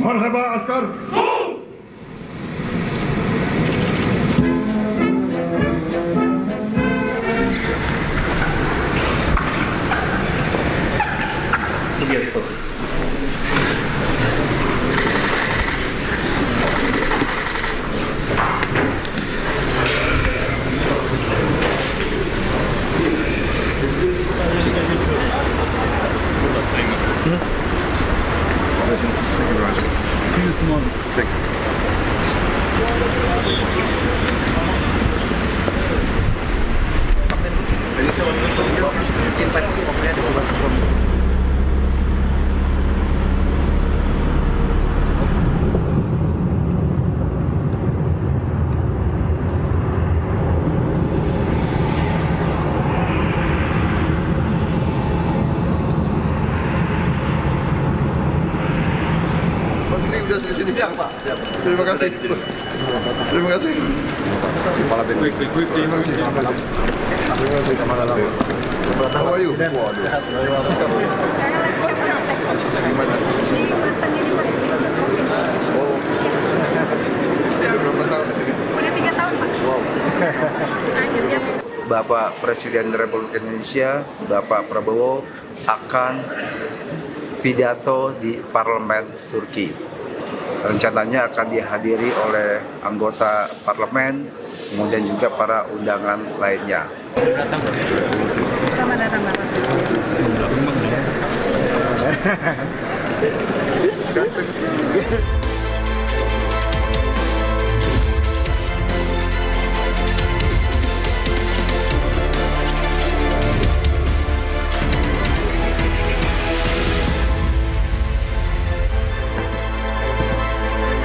Marhaba askar. See you tomorrow. Thank you. Udah di sini. Ya, Pak. Terima kasih. Terima kasih. Kepala BNN. Terima kasih. How are you? Oh. Berapa tahun di sini? Udah 3 tahun, Pak. Wow. Bapak Presiden Republik Indonesia, Bapak Prabowo akan pidato di parlemen Turki. Rencananya akan dihadiri oleh anggota parlemen, kemudian juga para undangan lainnya. Selamat datang, Bapak.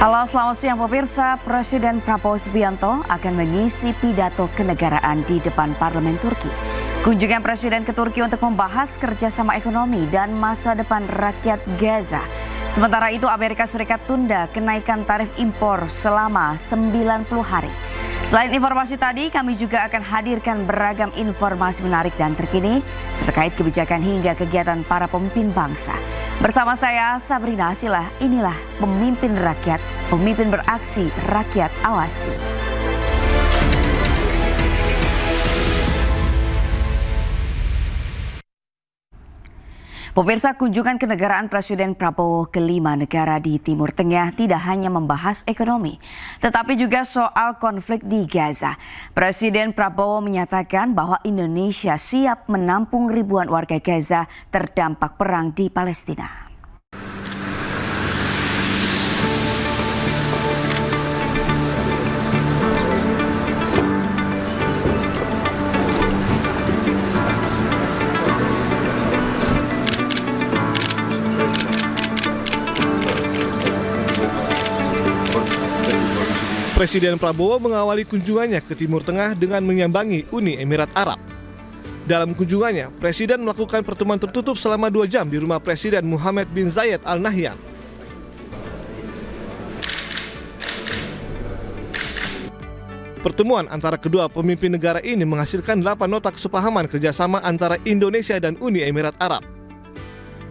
Halo, selamat siang pemirsa. Presiden Prabowo Subianto akan mengisi pidato kenegaraan di depan parlemen Turki. Kunjungan Presiden ke Turki untuk membahas kerjasama ekonomi dan masa depan rakyat Gaza. Sementara itu Amerika Serikat tunda kenaikan tarif impor selama 90 hari. Selain informasi tadi, kami juga akan hadirkan beragam informasi menarik dan terkini terkait kebijakan hingga kegiatan para pemimpin bangsa. Bersama saya Sabrina Asilah, inilah Pemimpin Rakyat, pemimpin beraksi, rakyat awasi. Pemirsa, kunjungan kenegaraan Presiden Prabowo ke 5 negara di Timur Tengah tidak hanya membahas ekonomi, tetapi juga soal konflik di Gaza. Presiden Prabowo menyatakan bahwa Indonesia siap menampung ribuan warga Gaza terdampak perang di Palestina. Presiden Prabowo mengawali kunjungannya ke Timur Tengah dengan menyambangi Uni Emirat Arab. Dalam kunjungannya, Presiden melakukan pertemuan tertutup selama 2 jam di rumah Presiden Mohammed bin Zayed Al Nahyan. Pertemuan antara kedua pemimpin negara ini menghasilkan 8 nota kesepahaman kerjasama antara Indonesia dan Uni Emirat Arab.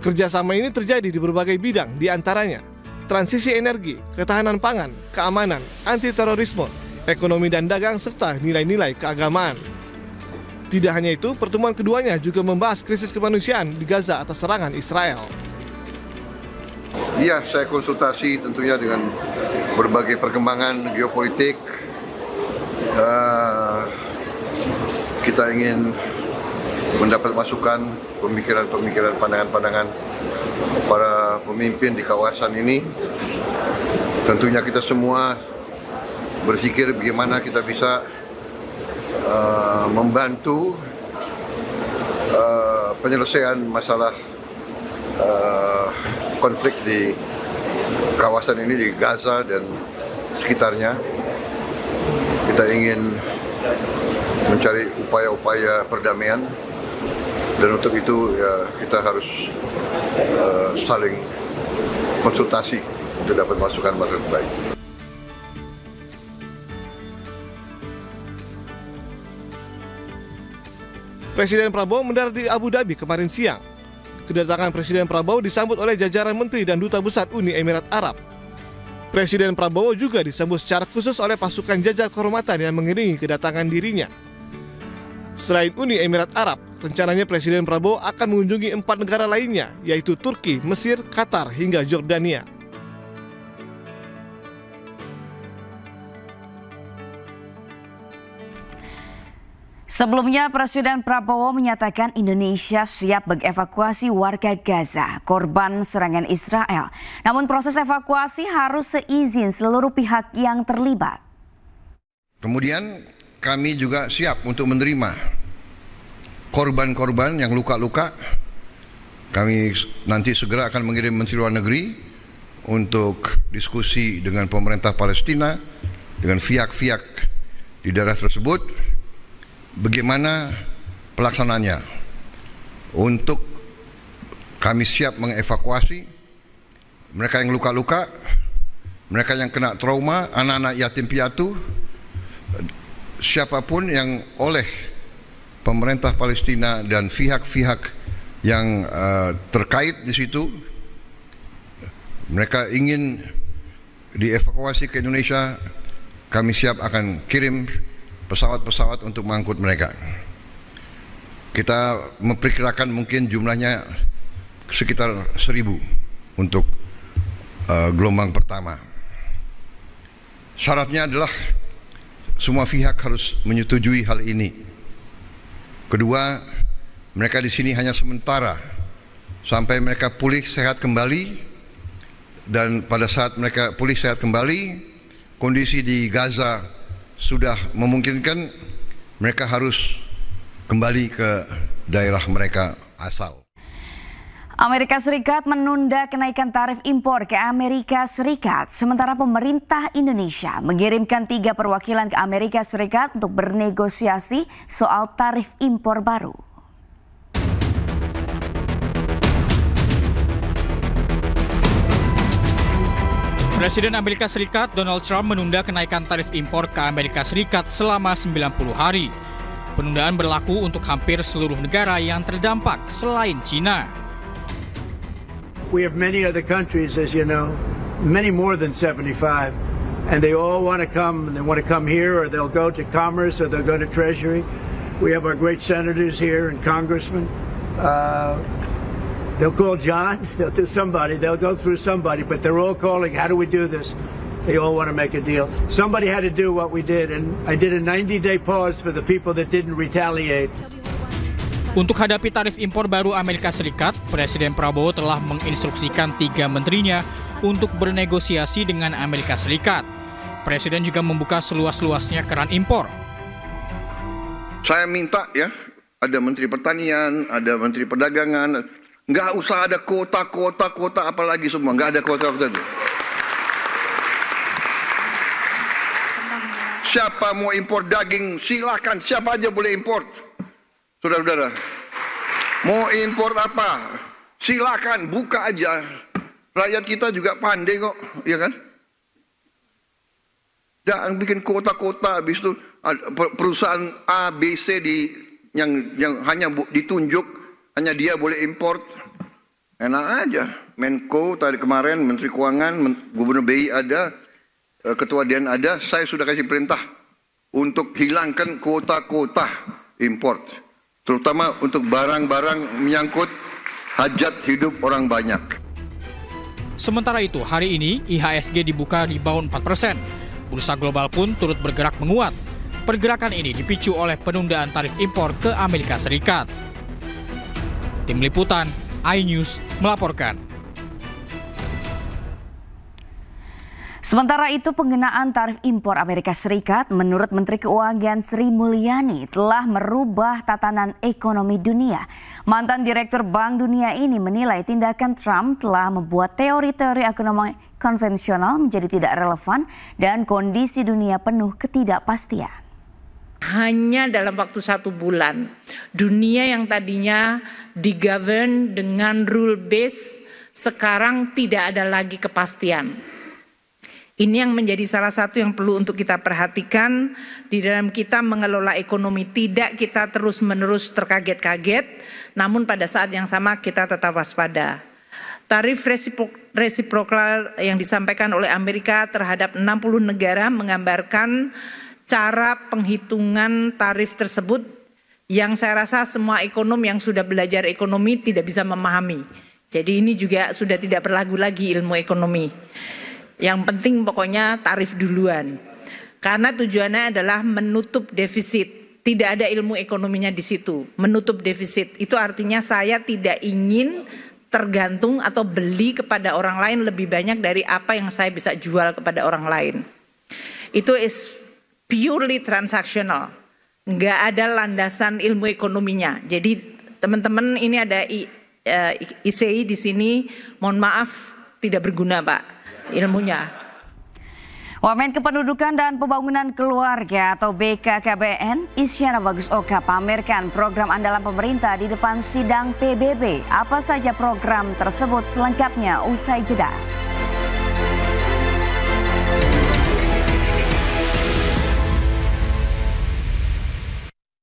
Kerjasama ini terjadi di berbagai bidang, di antaranya transisi energi, ketahanan pangan, keamanan, anti-terorisme, ekonomi dan dagang, serta nilai-nilai keagamaan. Tidak hanya itu, pertemuan keduanya juga membahas krisis kemanusiaan di Gaza atas serangan Israel. Iya, saya konsultasi tentunya dengan berbagai perkembangan geopolitik. Kita ingin mendapat masukan, pemikiran-pemikiran, pandangan-pandangan para pemimpin di kawasan ini. Tentunya kita semua berpikir bagaimana kita bisa membantu penyelesaian masalah konflik di kawasan ini, di Gaza dan sekitarnya. Kita ingin mencari upaya-upaya perdamaian, dan untuk itu ya, kita harus saling konsultasi untuk dapat masukan-masukan baik. Presiden Prabowo mendarat di Abu Dhabi kemarin siang. Kedatangan Presiden Prabowo disambut oleh jajaran menteri dan duta besar Uni Emirat Arab. Presiden Prabowo juga disambut secara khusus oleh pasukan jajar kehormatan yang mengiringi kedatangan dirinya. Selain Uni Emirat Arab, rencananya Presiden Prabowo akan mengunjungi 4 negara lainnya, yaitu Turki, Mesir, Qatar, hingga Jordania. Sebelumnya, Presiden Prabowo menyatakan Indonesia siap mengevakuasi warga Gaza, korban serangan Israel. Namun proses evakuasi harus seizin seluruh pihak yang terlibat. Kemudian kami juga siap untuk menerima korban-korban yang luka-luka. Kami nanti segera akan mengirim Menteri Luar Negeri untuk diskusi dengan pemerintah Palestina, dengan pihak-pihak di daerah tersebut, bagaimana pelaksananya untuk kami siap mengevakuasi mereka yang luka-luka, mereka yang kena trauma, anak-anak yatim piatu, siapapun yang oleh pemerintah Palestina dan pihak-pihak yang terkait di situ, mereka ingin dievakuasi ke Indonesia, kami siap akan kirim pesawat-pesawat untuk mengangkut mereka. Kita memperkirakan mungkin jumlahnya sekitar 1.000 untuk gelombang pertama. Syaratnya adalah semua pihak harus menyetujui hal ini. Kedua, mereka di sini hanya sementara sampai mereka pulih sehat kembali, dan pada saat mereka pulih sehat kembali, kondisi di Gaza sudah memungkinkan, mereka harus kembali ke daerah mereka asal. Amerika Serikat menunda kenaikan tarif impor ke Amerika Serikat, sementara pemerintah Indonesia mengirimkan 3 perwakilan ke Amerika Serikat untuk bernegosiasi soal tarif impor baru. Presiden Amerika Serikat Donald Trump menunda kenaikan tarif impor ke Amerika Serikat selama 90 hari. Penundaan berlaku untuk hampir seluruh negara yang terdampak selain China. We have many other countries, as you know, many more than 75, and they all want to come, and they want to come here, or they'll go to Commerce, or they'll go to Treasury. We have our great senators here and congressmen. They'll call John, they'll do somebody, they'll go through somebody, but they're all calling, how do we do this? They all want to make a deal. Somebody had to do what we did, and I did a 90-day pause for the people that didn't retaliate. Untuk hadapi tarif impor baru Amerika Serikat, Presiden Prabowo telah menginstruksikan 3 menterinya untuk bernegosiasi dengan Amerika Serikat. Presiden juga membuka seluas-luasnya keran impor. Saya minta ya, ada Menteri Pertanian, ada Menteri Perdagangan, nggak usah ada kota apalagi semua, nggak ada kota. Siapa mau impor daging, silakan, siapa aja boleh impor. Saudara-saudara, mau impor apa, silakan, buka aja. Rakyat kita juga pandai kok, ya kan? Jangan bikin kota-kota, habis itu perusahaan A, B, C yang hanya ditunjuk, hanya dia boleh import. Enak aja. Menko tadi kemarin, Menteri Keuangan, Gubernur BI ada, Ketua DIAN ada, saya sudah kasih perintah untuk hilangkan kota-kota import, terutama untuk barang-barang menyangkut hajat hidup orang banyak. Sementara itu, hari ini IHSG dibuka rebound 4%. Bursa global pun turut bergerak menguat. Pergerakan ini dipicu oleh penundaan tarif impor ke Amerika Serikat. Tim Liputan, iNews melaporkan. Sementara itu, pengenaan tarif impor Amerika Serikat menurut Menteri Keuangan Sri Mulyani telah merubah tatanan ekonomi dunia. Mantan Direktur Bank Dunia ini menilai tindakan Trump telah membuat teori-teori ekonomi konvensional menjadi tidak relevan dan kondisi dunia penuh ketidakpastian. Hanya dalam waktu 1 bulan, dunia yang tadinya digovern dengan rule base sekarang tidak ada lagi kepastian. Ini yang menjadi salah satu yang perlu untuk kita perhatikan di dalam kita mengelola ekonomi. Tidak kita terus-menerus terkaget-kaget, namun pada saat yang sama kita tetap waspada. Tarif resiprokal yang disampaikan oleh Amerika terhadap 60 negara menggambarkan cara penghitungan tarif tersebut yang saya rasa semua ekonom yang sudah belajar ekonomi tidak bisa memahami. Jadi ini juga sudah tidak berlagu lagi ilmu ekonomi. Yang penting pokoknya tarif duluan. Karena tujuannya adalah menutup defisit. Tidak ada ilmu ekonominya di situ. Menutup defisit. Itu artinya saya tidak ingin tergantung atau beli kepada orang lain lebih banyak dari apa yang saya bisa jual kepada orang lain. Itu is purely transactional. Nggak ada landasan ilmu ekonominya. Jadi teman-teman ini ada ICI di sini. Mohon maaf tidak berguna Pak ilmunya. Wamen Kependudukan dan Pembangunan Keluarga atau BKKBN, Isyana Bagus Oka pamerkan program andalan pemerintah di depan sidang PBB. Apa saja program tersebut selengkapnya usai jeda.